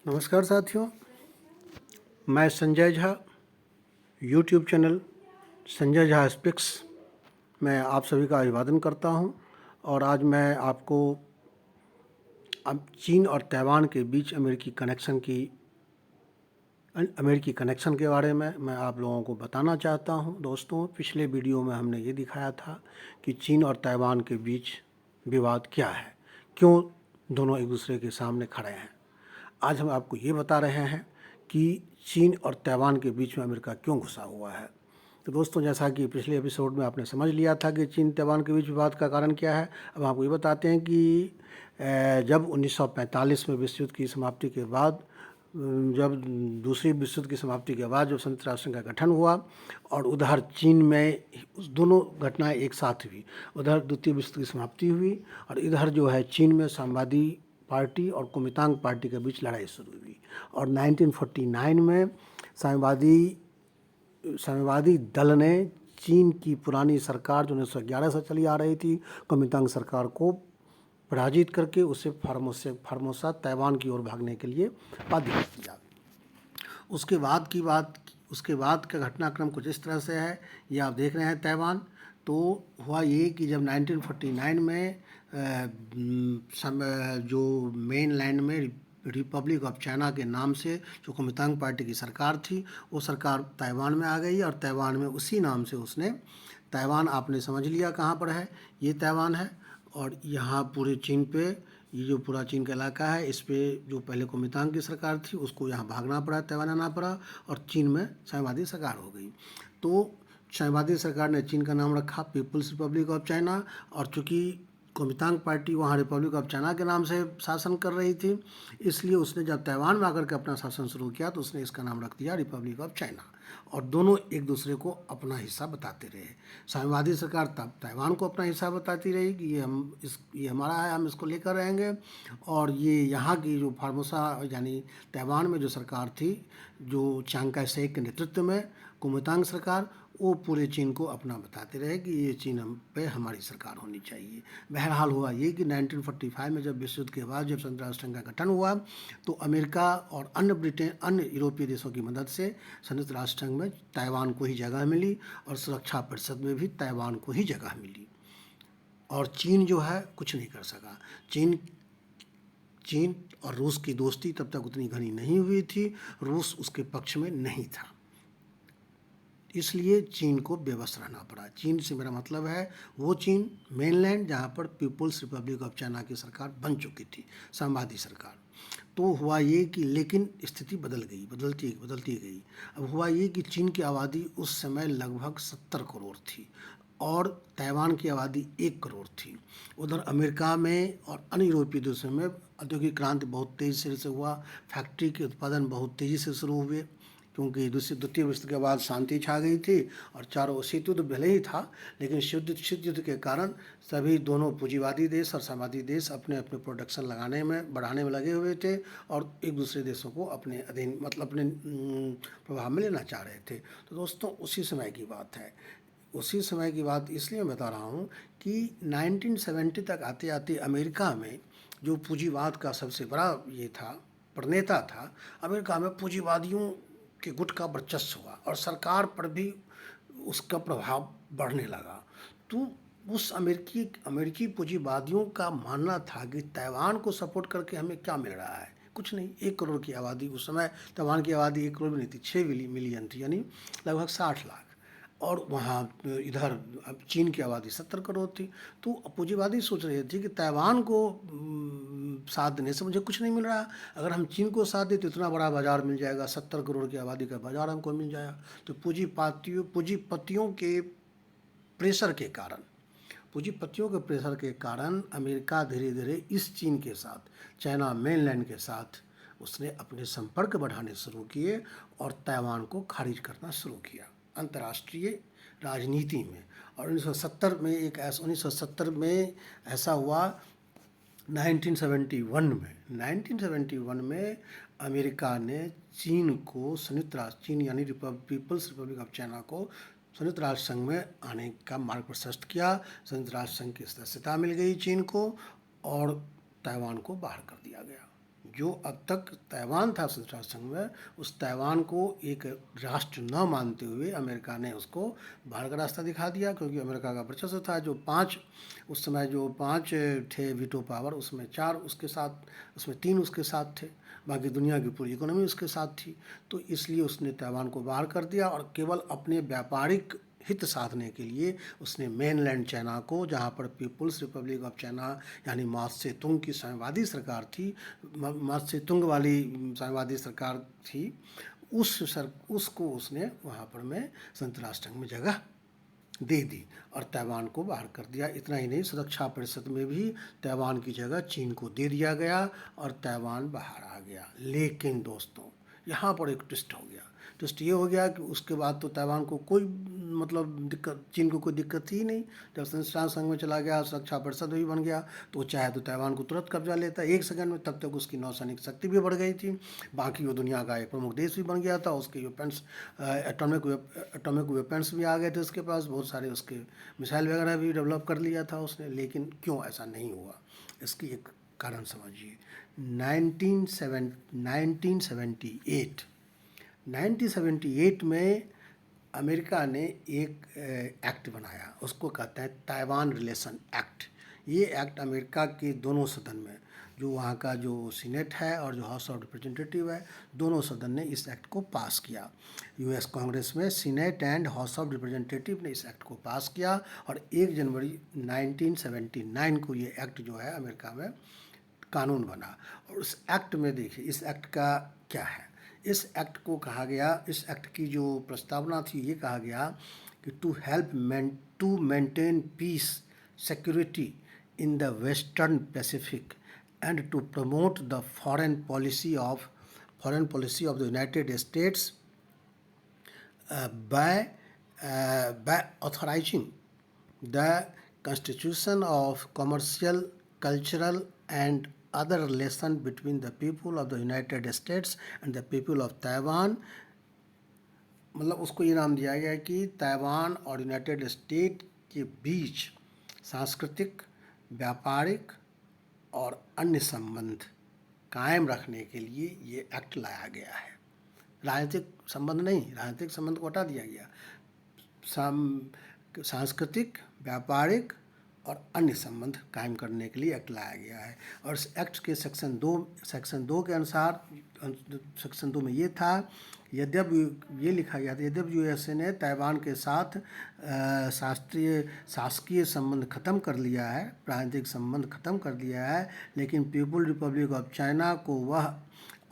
नमस्कार साथियों, मैं Sanjay Jha, YouTube channel Sanjay Jha speaks में आप सभी का अभिवादन करता हूं। और आज मैं आपको अब चीन और ताइवान के बीच अमेरिकी कनेक्शन के बारे में मैं आप लोगों को बताना चाहता हूं। दोस्तों, पिछले वीडियो में हमने ये दिखाया था कि चीन और ताइवान के बीच विवाद क्या है, क्यों दोनों एक दूसरे के सामने खड़े हैं। आज हम आपको ये बता रहे हैं कि चीन और ताइवान के बीच में अमेरिका क्यों घुसा हुआ है। तो दोस्तों, जैसा कि पिछले एपिसोड में आपने समझ लिया था कि चीन ताइवान के बीच विवाद का कारण क्या है, अब आपको ये बताते हैं कि जब 1945 में विश्व युद्ध की समाप्ति के बाद, जब दूसरी विश्व युद्ध की समाप्ति के बाद जब संयुक्त राष्ट्र संघ का गठन हुआ और उधर चीन में उस दोनों घटनाएं एक साथ हुई। उधर द्वितीय विश्व युद्ध की समाप्ति हुई और इधर जो है चीन में साम्यवादी पार्टी और कुमिंतांग पार्टी के बीच लड़ाई शुरू हुई। और 1949 में साम्यवादी दल ने चीन की पुरानी सरकार जो 1911 से चली आ रही थी, कुमिंतांग सरकार को पराजित करके उसे फार्मोसा ताइवान की ओर भागने के लिए बाध्य कर दिया। उसके बाद का घटनाक्रम कुछ इस तरह से है, ये आप देख रहे हैं। ताइवान तो हुआ ये कि जब 1949 में जो मेन लैंड में रिपब्लिक ऑफ चाइना के नाम से जो कुमिंतांग पार्टी की सरकार थी, वो सरकार ताइवान में आ गई और ताइवान में उसी नाम से उसने ताइवान, आपने समझ लिया कहाँ पर है, ये ताइवान है। और यहाँ पूरे चीन पे, ये जो पूरा चीन का इलाका है, इस पे जो पहले कुमिंतांग की सरकार थी उसको यहाँ भागना पड़ा, ताइवान आना पड़ा और चीन में साम्यवादी सरकार हो गई। तो साम्यवादी सरकार ने चीन का नाम रखा पीपुल्स रिपब्लिक ऑफ चाइना, और चूँकि कुमिंतांग पार्टी वहाँ रिपब्लिक ऑफ चाइना के नाम से शासन कर रही थी, इसलिए उसने जब ताइवान में आकर के अपना शासन शुरू किया तो उसने इसका नाम रख दिया रिपब्लिक ऑफ चाइना। और दोनों एक दूसरे को अपना हिस्सा बताते रहे। साम्यवादी सरकार तब ताइवान को अपना हिस्सा बताती रही कि ये हमारा है, हम इसको लेकर रहेंगे। और ये यहाँ की जो फार्मोसा यानी ताइवान में जो सरकार थी, जो चांग काई शेक के नेतृत्व में कुमिंतांग सरकार, वो पूरे चीन को अपना बताते रहे कि ये चीन हम पे हमारी सरकार होनी चाहिए। बहरहाल हुआ ये कि 1945 में जब विश्व युद्ध के बाद जब संयुक्त राष्ट्र संघ का गठन हुआ तो अमेरिका और अन्य यूरोपीय देशों की मदद से संयुक्त राष्ट्र संघ में ताइवान को ही जगह मिली और सुरक्षा परिषद में भी ताइवान को ही जगह मिली। और चीन जो है कुछ नहीं कर सका। चीन और रूस की दोस्ती तब तक उतनी घनी नहीं हुई थी, रूस उसके पक्ष में नहीं था, इसलिए चीन को बेबस रहना पड़ा। चीन से मेरा मतलब है वो चीन मेनलैंड जहाँ पर पीपुल्स रिपब्लिक ऑफ चाइना की सरकार बन चुकी थी, साम्यवादी सरकार। तो हुआ ये कि लेकिन स्थिति बदलती गई। अब हुआ ये कि चीन की आबादी उस समय लगभग 70 करोड़ थी और ताइवान की आबादी 1 करोड़ थी। उधर अमेरिका में और अन्य यूरोपीय देशों में औद्योगिक क्रांति बहुत तेज़ी से हुआ, फैक्ट्री के उत्पादन बहुत तेज़ी से शुरू हुए, क्योंकि द्वितीय विश्व के बाद शांति छा गई थी और चारों शीत युद्ध भले ही था, लेकिन शीत युद्ध के कारण सभी दोनों पूंजीवादी देश और साम्यवादी देश अपने अपने प्रोडक्शन बढ़ाने में लगे हुए थे और एक दूसरे देशों को अपने अधीन, मतलब अपने प्रभाव में लेना चाह रहे थे। तो दोस्तों, उसी समय की बात है। उसी समय की बात इसलिए मैं बता रहा हूँ कि 1970 तक आते आते अमेरिका में जो पूंजीवाद का सबसे बड़ा ये था, प्रणेता था, अमेरिका में पूंजीवादियों के गुट का वर्चस्व हुआ और सरकार पर भी उसका प्रभाव बढ़ने लगा। तो उस अमेरिकी पूंजीवादियों का मानना था कि ताइवान को सपोर्ट करके हमें क्या मिल रहा है, कुछ नहीं। 1 करोड़ की आबादी, उस समय ताइवान की आबादी 1 करोड़ भी नहीं थी, 6 मिलियन थी, यानी लगभग 60 लाख। और वहाँ इधर अब चीन की आबादी 70 करोड़ थी। तो पूंजीवादी सोच रहे थे कि ताइवान को साथ देने से मुझे कुछ नहीं मिल रहा, अगर हम चीन को साथ दें तो इतना बड़ा बाजार मिल जाएगा, 70 करोड़ की आबादी का बाजार हमको मिल जाएगा। तो पूंजीपतियों के प्रेशर के कारण अमेरिका धीरे धीरे इस चीन के साथ, चाइना मेनलैंड के साथ उसने अपने संपर्क बढ़ाने शुरू किए और ताइवान को खारिज करना शुरू किया अंतर्राष्ट्रीय राजनीति में। और 1970 में ऐसा हुआ। 1971 में अमेरिका ने चीन को चीन यानी पीपल्स रिपब्लिक ऑफ चाइना को संयुक्त राष्ट्र संघ में आने का मार्ग प्रशस्त किया। संयुक्त राष्ट्र संघ की सदस्यता मिल गई चीन को और ताइवान को बाहर कर दिया गया। जो अब तक ताइवान था संयुक्त राष्ट्र संघ में, उस ताइवान को एक राष्ट्र न मानते हुए अमेरिका ने उसको बाहर का रास्ता दिखा दिया, क्योंकि अमेरिका का वर्चस्व था। जो 5 उस समय जो 5 थे वीटो पावर, उसमें 4 उसके साथ, उसमें 3 उसके साथ थे, बाकी दुनिया की पूरी इकोनॉमी उसके साथ थी। तो इसलिए उसने ताइवान को बाहर कर दिया और केवल अपने व्यापारिक हित साधने के लिए उसने मेनलैंड चाइना को, जहाँ पर पीपुल्स रिपब्लिक ऑफ चाइना यानी माओ सेतुंग की साम्यवादी सरकार थी, माओ सेतुंग वाली साम्यवादी सरकार थी, उसको उसने वहाँ पर में संयुक्त राष्ट्र संघ में जगह दे दी और ताइवान को बाहर कर दिया। इतना ही नहीं, सुरक्षा परिषद में भी ताइवान की जगह चीन को दे दिया गया और ताइवान बाहर आ गया। लेकिन दोस्तों, यहाँ पर एक ट्विस्ट हो गया। ट्विस्ट ये हो गया कि उसके बाद तो ताइवान को कोई मतलब दिक्कत, चीन को कोई दिक्कत थी ही नहीं। जब संयुक्त राष्ट्र संघ में चला गया, सुरक्षा परिषद भी बन गया, तो वो चाहे तो ताइवान को तुरंत कब्जा लेता 1 सेकंड में। तब तक उसकी नौसैनिक शक्ति भी बढ़ गई थी, बाकी वो दुनिया का एक प्रमुख देश भी बन गया था, उसके वेपन्स, एटॉमिक वेपन्स भी आ गए थे उसके पास, बहुत सारे उसके मिसाइल वगैरह भी डेवलप कर लिया था उसने। लेकिन क्यों ऐसा नहीं हुआ, इसकी एक कारण समझिए। 1978 में अमेरिका ने एक एक्ट बनाया, उसको कहते हैं ताइवान रिलेशन एक्ट। ये एक्ट अमेरिका के दोनों सदन में, जो वहाँ का जो सीनेट है और जो हाउस ऑफ रिप्रेजेंटेटिव है, दोनों सदन ने इस एक्ट को पास किया। यूएस कांग्रेस में senate and house of representative ने इस एक्ट को पास किया और 1 जनवरी 1979 को ये एक्ट जो है अमेरिका में कानून बना। और उस एक्ट में देखिए, इस एक्ट का क्या है। इस एक्ट को कहा गया, इस एक्ट की जो प्रस्तावना थी, ये कहा गया कि to maintain peace security in the western Pacific and to promote the foreign policy of the United States by authorizing the constitution of commercial, cultural and other relation between the people of the United States and the people of Taiwan। मतलब उसको ये नाम दिया गया है कि Taiwan और United state के बीच सांस्कृतिक, व्यापारिक और अन्य संबंध कायम रखने के लिए ये एक्ट लाया गया है। राजनीतिक संबंध नहीं, राजनीतिक संबंध को हटा दिया गया, सांस्कृतिक, व्यापारिक और अन्य संबंध कायम करने के लिए एक्ट लाया गया है। और इस एक्ट के सेक्शन 2 के अनुसार, सेक्शन 2 में ये था, यद्यपि ये लिखा गया था, यद्यपि यूएसए ने ताइवान के साथ शासकीय संबंध खत्म कर लिया है, राजनीतिक संबंध खत्म कर दिया है, लेकिन पीपुल रिपब्लिक ऑफ चाइना को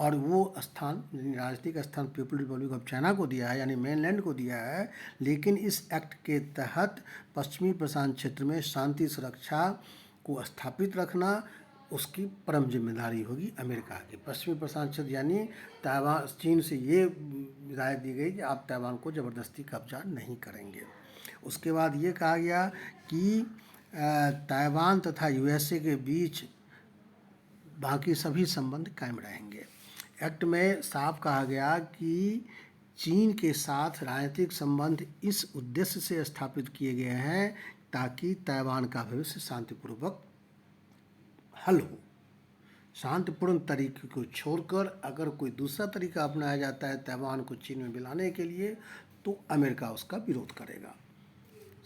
वो स्थान, राजनीतिक स्थान पीपुल रिपब्लिक ऑफ चाइना को दिया है, यानी मेनलैंड को दिया है। लेकिन इस एक्ट के तहत पश्चिमी प्रशांत क्षेत्र में शांति सुरक्षा को स्थापित रखना उसकी परम जिम्मेदारी होगी अमेरिका की। पश्चिमी प्रशांत क्षेत्र यानी ताइवान, चीन से ये हिदायत दी गई कि आप ताइवान को ज़बरदस्ती कब्जा नहीं करेंगे। उसके बाद ये कहा गया कि ताइवान तथा यूएसए के बीच बाकी सभी संबंध कायम रहेंगे। एक्ट में साफ कहा गया कि चीन के साथ राजनीतिक संबंध इस उद्देश्य से स्थापित किए गए हैं ताकि ताइवान का भविष्य शांतिपूर्वक हल हो। शांतिपूर्ण तरीके को छोड़कर अगर कोई दूसरा तरीका अपनाया जाता है ताइवान को चीन में मिलाने के लिए, तो अमेरिका उसका विरोध करेगा।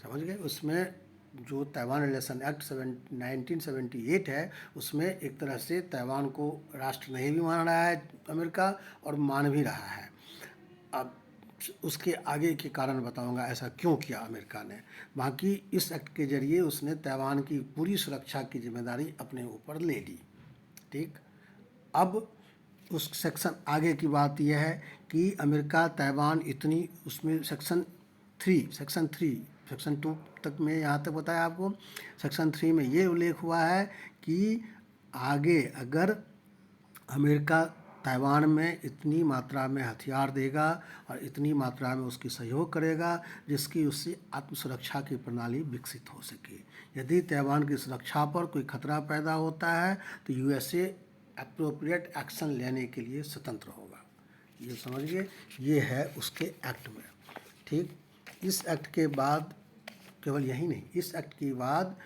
समझ गए। उसमें जो ताइवान रिलेशन एक्ट 1978 है, उसमें एक तरह से ताइवान को राष्ट्र नहीं भी मान रहा है अमेरिका, और मान भी रहा है। अब उसके आगे के कारण बताऊंगा ऐसा क्यों किया अमेरिका ने। बाकी इस एक्ट के जरिए उसने ताइवान की पूरी सुरक्षा की जिम्मेदारी अपने ऊपर ले ली। ठीक, अब उस सेक्शन आगे की बात यह है कि अमेरिका ताइवान इतनी, उसमें सेक्शन 2 तक में, यहाँ तक बताया आपको। सेक्शन 3 में ये उल्लेख हुआ है कि आगे अगर अमेरिका ताइवान में इतनी मात्रा में हथियार देगा और इतनी मात्रा में उसकी सहयोग करेगा जिसकी उससे आत्मसुरक्षा की प्रणाली विकसित हो सके। यदि ताइवान की सुरक्षा पर कोई खतरा पैदा होता है तो यूएसए अप्रोप्रिएट एक्शन लेने के लिए स्वतंत्र होगा। ये समझिए, ये है उसके एक्ट में। ठीक, इस एक्ट के बाद केवल यही नहीं, इस एक्ट के बाद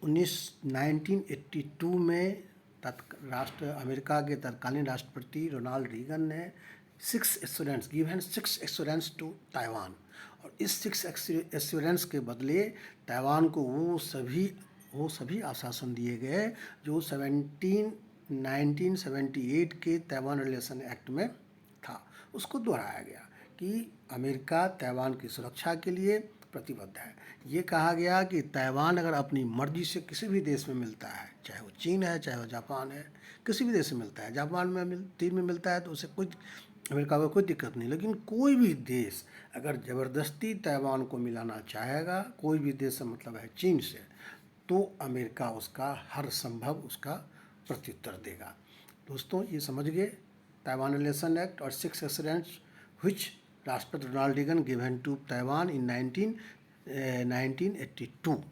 1982 में अमेरिका के तत्कालीन राष्ट्रपति रोनाल्ड रीगन ने 6 assurance given 6 assurance to Taiwan, और इस 6 एश्योरेंस के बदले ताइवान को वो सभी आश्वासन दिए गए जो 1978 के ताइवान रिलेशन एक्ट में था। उसको दोहराया गया कि अमेरिका ताइवान की सुरक्षा के लिए प्रतिबद्ध है। ये कहा गया कि ताइवान अगर अपनी मर्जी से किसी भी देश में मिलता है, चाहे वो चीन है, चाहे वो जापान है, किसी भी देश में मिलता है, जापान में चीन में मिलता है तो उसे कोई अमेरिका को कोई दिक्कत नहीं, लेकिन कोई भी देश अगर ज़बरदस्ती ताइवान को मिलाना चाहेगा, कोई भी देश से मतलब है चीन से, तो अमेरिका उसका हर संभव उसका प्रत्युत्तर देगा। दोस्तों, ये समझ गए ताइवान रिलेशन एक्ट और 6 एश्योरेंस which राष्ट्रपति Ronald Reagan given to Taiwan in 1982,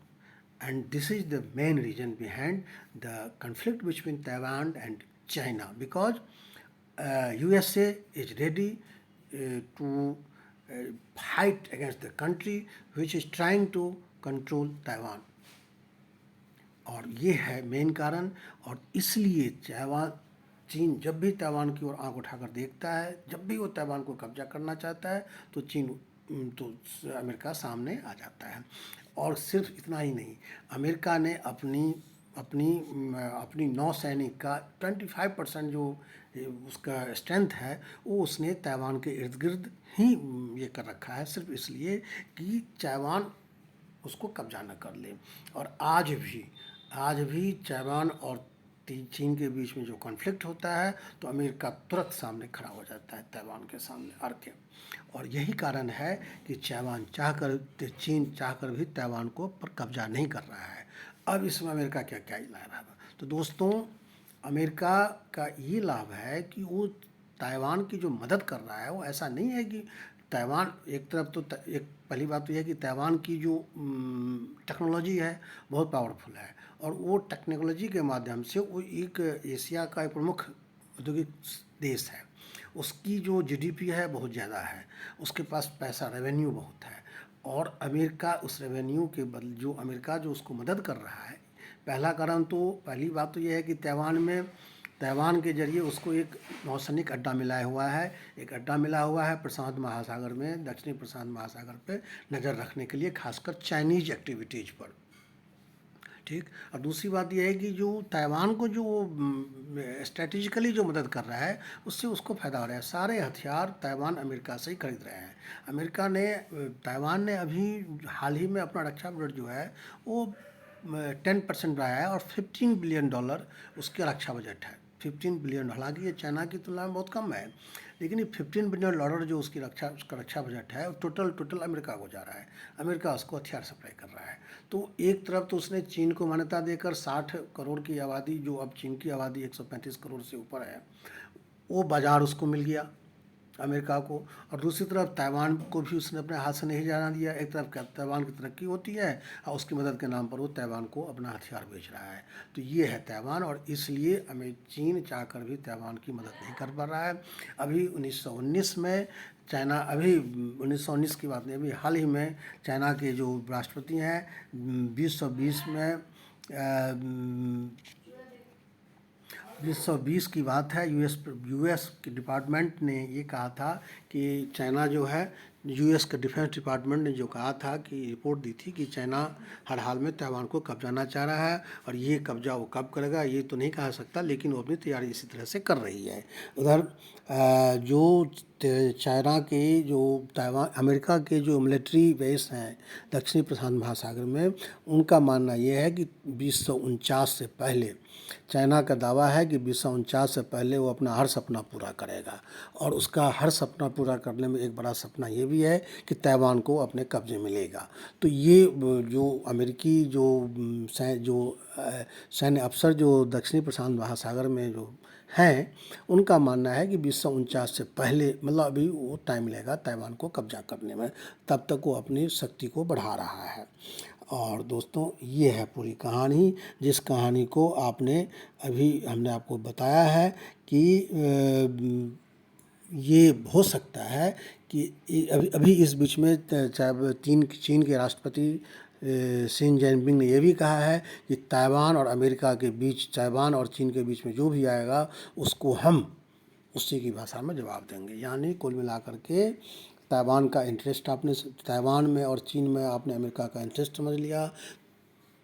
and this is the main reason behind the conflict between Taiwan and China, because USA is ready to fight against the country which is trying to control Taiwan, और ये है main कारण। और इसलिए चीन जब भी Taiwan की ओर आंख उठाकर देखता है, जब भी वो ताइवान को कब्जा करना चाहता है, तो अमेरिका सामने आ जाता है। और सिर्फ इतना ही नहीं, अमेरिका ने अपनी नौसैनिक का 25% जो उसका स्ट्रेंथ है वो उसने ताइवान के इर्द गिर्द ही ये कर रखा है, सिर्फ इसलिए कि ताइवान उसको कब्जा न कर ले। और आज भी ताइवान और चीन के बीच में जो कॉन्फ्लिक्ट होता है तो अमेरिका तुरंत सामने खड़ा हो जाता है ताइवान के सामने अड़ के। और यही कारण है कि चीन चाहकर भी ताइवान को पर कब्जा नहीं कर रहा है। अब इसमें अमेरिका क्या क्या लाभ है? तो दोस्तों, अमेरिका का ये लाभ है कि वो ताइवान की जो मदद कर रहा है वो ऐसा नहीं है कि ताइवान एक तरफ तो एक पहली बात तो यह है कि ताइवान की जो टेक्नोलॉजी है बहुत पावरफुल है, और वो टेक्नोलॉजी के माध्यम से वो एक एशिया का एक प्रमुख औद्योगिक देश है। उसकी जो जीडीपी है बहुत ज़्यादा है, उसके पास पैसा रेवेन्यू बहुत है, और अमेरिका उस रेवेन्यू के बदले अमेरिका जो उसको मदद कर रहा है, पहली बात तो यह है कि ताइवान के जरिए उसको एक नौसैनिक अड्डा मिला हुआ है प्रशांत महासागर में, दक्षिणी प्रशांत महासागर पे नज़र रखने के लिए, खासकर चाइनीज एक्टिविटीज़ पर। ठीक। और दूसरी बात यह है कि जो ताइवान को जो स्ट्रेटेजिकली जो मदद कर रहा है उससे उसको फ़ायदा हो रहा है। सारे हथियार ताइवान अमेरिका से ही खरीद रहे हैं। ताइवान ने अभी हाल ही में अपना रक्षा बजट जो है वो 10% बढ़ाया है, और $15 बिलियन उसके रक्षा बजट है। 15 बिलियन, हालांकि ये चाइना की तुलना में बहुत कम है, लेकिन ये $15 बिलियन जो उसका रक्षा बजट है टोटल अमेरिका को जा रहा है। अमेरिका उसको हथियार सप्लाई कर रहा है। तो एक तरफ तो उसने चीन को मान्यता देकर 60 करोड़ की आबादी, जो अब चीन की आबादी 135 करोड़ से ऊपर है, वो बाज़ार उसको मिल गया अमेरिका को, और दूसरी तरफ ताइवान को भी उसने अपने हाथ से नहीं जाना दिया। एक तरफ ताइवान की तरक्की होती है और उसकी मदद के नाम पर वो ताइवान को अपना हथियार बेच रहा है। तो ये है ताइवान, और इसलिए चीन चाहकर भी ताइवान की मदद नहीं कर पा रहा है। अभी 1919 में चाइना, अभी 1919 की बात नहीं, अभी हाल ही में चाइना के जो राष्ट्रपति हैं 2020 की बात है, यूएस के डिपार्टमेंट ने ये कहा था कि चाइना जो है, यूएस के डिफेंस डिपार्टमेंट ने जो कहा था कि रिपोर्ट दी थी कि चाइना हर हाल में ताइवान को कब्जाना चाह रहा है, और ये कब्जा वो कब करेगा ये तो नहीं कहा सकता, लेकिन वो अपनी तैयारी इसी तरह से कर रही है। उधर जो चाइना के जो अमेरिका के जो मिलिट्री बेस हैं दक्षिणी प्रशांत महासागर में, उनका मानना ये है कि 2049 से पहले, चाइना का दावा है कि 2049 से पहले वो अपना हर सपना पूरा करेगा, और उसका हर सपना पूरा करने में एक बड़ा सपना ये भी है कि ताइवान को अपने कब्जे में लेगा। तो ये जो अमेरिकी जो सैन्य अफसर जो दक्षिणी प्रशांत महासागर में जो हैं, उनका मानना है कि 2049 से पहले, मतलब अभी वो टाइम लेगा ताइवान को कब्जा करने में, तब तक वो अपनी शक्ति को बढ़ा रहा है। और दोस्तों, ये है पूरी कहानी, जिस कहानी को हमने आपको बताया है कि ये हो सकता है कि अभी इस बीच में चीन के राष्ट्रपति शी जिनपिंग ने यह भी कहा है कि ताइवान और अमेरिका के बीच, ताइवान और चीन के बीच में जो भी आएगा उसको हम उसी की भाषा में जवाब देंगे। यानी कुल मिलाकर के ताइवान का इंटरेस्ट आपने, ताइवान में और चीन में आपने अमेरिका का इंटरेस्ट समझ लिया,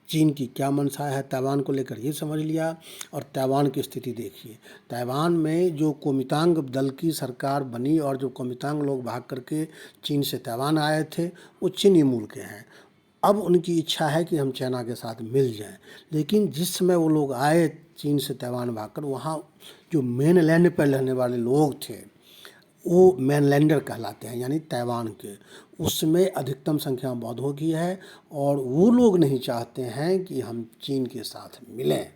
चीन की क्या मंशा है ताइवान को लेकर ये समझ लिया। और ताइवान की स्थिति देखिए, ताइवान में जो कोमितांग दल की सरकार बनी और जो कोमितांग लोग भाग करके चीन से ताइवान आए थे वो चीनी मूल के हैं। अब उनकी इच्छा है कि हम चाइना के साथ मिल जाएं, लेकिन जिस समय वो लोग आए चीन से ताइवान भागकर, वहाँ जो मेन लैंड पर रहने वाले लोग थे वो मेनलैंडर कहलाते हैं, यानी ताइवान के, उसमें अधिकतम संख्या में बौद्धों की है और वो लोग नहीं चाहते हैं कि हम चीन के साथ मिलें।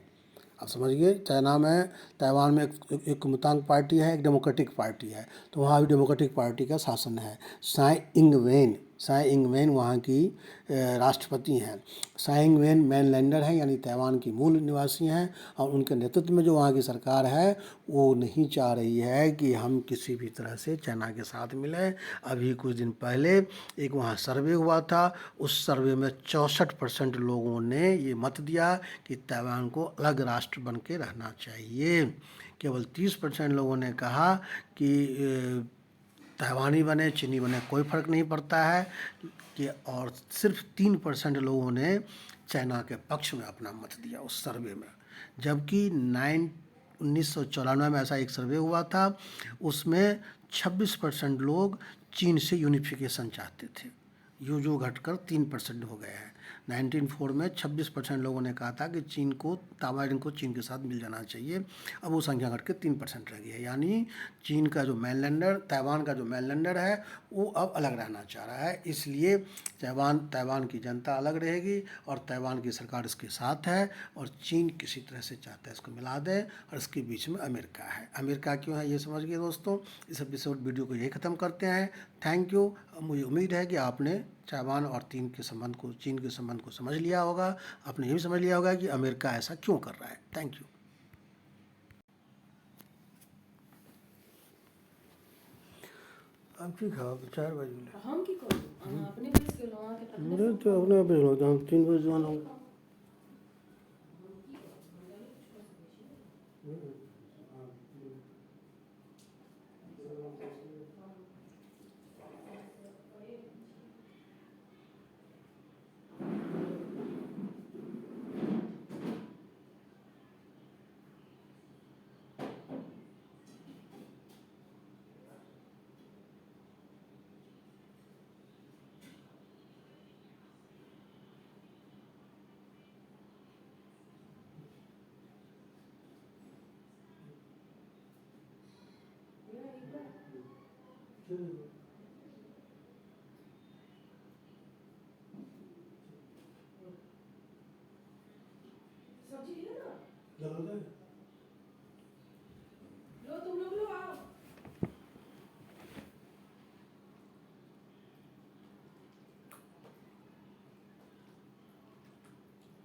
आप समझिए, चाइना में, ताइवान में एक कुमितांग पार्टी है, एक डेमोक्रेटिक पार्टी है, तो वहाँ भी डेमोक्रेटिक पार्टी का शासन है। साई इंगवेन वहाँ की राष्ट्रपति हैं। साई इंगवेन मेनलैंडर हैं, यानी ताइवान की मूल निवासी हैं, और उनके नेतृत्व में जो वहाँ की सरकार है वो नहीं चाह रही है कि हम किसी भी तरह से चाइना के साथ मिलें। अभी कुछ दिन पहले एक वहाँ सर्वे हुआ था, उस सर्वे में 64% लोगों ने ये मत दिया कि ताइवान को अलग राष्ट्र बन के रहना चाहिए। केवल 30% लोगों ने कहा कि ताइवानी बने, चीनी बने, कोई फ़र्क नहीं पड़ता है कि, और सिर्फ 3% लोगों ने चाइना के पक्ष में अपना मत दिया उस सर्वे में। जबकि 1994 में ऐसा एक सर्वे हुआ था, उसमें 26% लोग चीन से यूनिफिकेशन चाहते थे, जो घटकर 3% हो गए हैं। 1904 में 26% लोगों ने कहा था कि ताइवान को चीन के साथ मिल जाना चाहिए, अब वो संख्या घट के 3% रह गई है। यानी चीन का जो मेनलैंडर, ताइवान का जो मेनलैंडर है वो अब अलग रहना चाह रहा है। इसलिए ताइवान की जनता अलग रहेगी और ताइवान की सरकार इसके साथ है, और चीन किसी तरह से चाहता है इसको मिला दे, और इसके बीच में अमेरिका है। अमेरिका क्यों है ये समझ गए दोस्तों। इस एपिसोड वीडियो को यही ख़त्म करते हैं। Thank you. मुझे उम्मीद है कि आपने ताइवान और चीन के संबंध को समझ लिया होगा। आपने ये भी समझ लिया होगा कि अमेरिका ऐसा क्यों कर रहा है। Thank you. आप ठीक है, 4 बजे हम की करू अपने बेस के लोग के तक मेरे तो अपने पे हो, 3 बजे जाना हो। सब्जी ले ना।